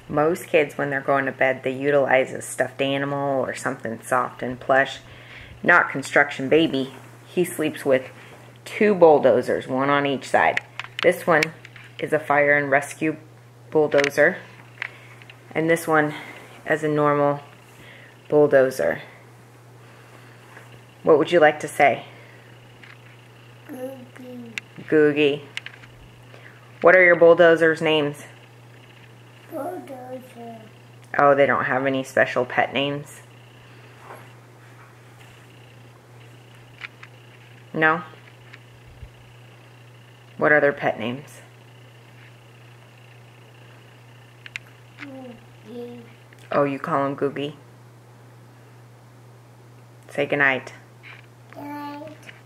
Most kids, when they're going to bed, they utilize a stuffed animal or something soft and plush. Not Construction Baby. He sleeps with 2 bulldozers, one on each side. This one is a fire and rescue bulldozer, and this one is a normal bulldozer. What would you like to say? Googie. Googie. What are your bulldozers' names? Bulldozer. Oh, they don't have any special pet names? No? What are their pet names? Googie. Oh, you call him Googie? Say goodnight.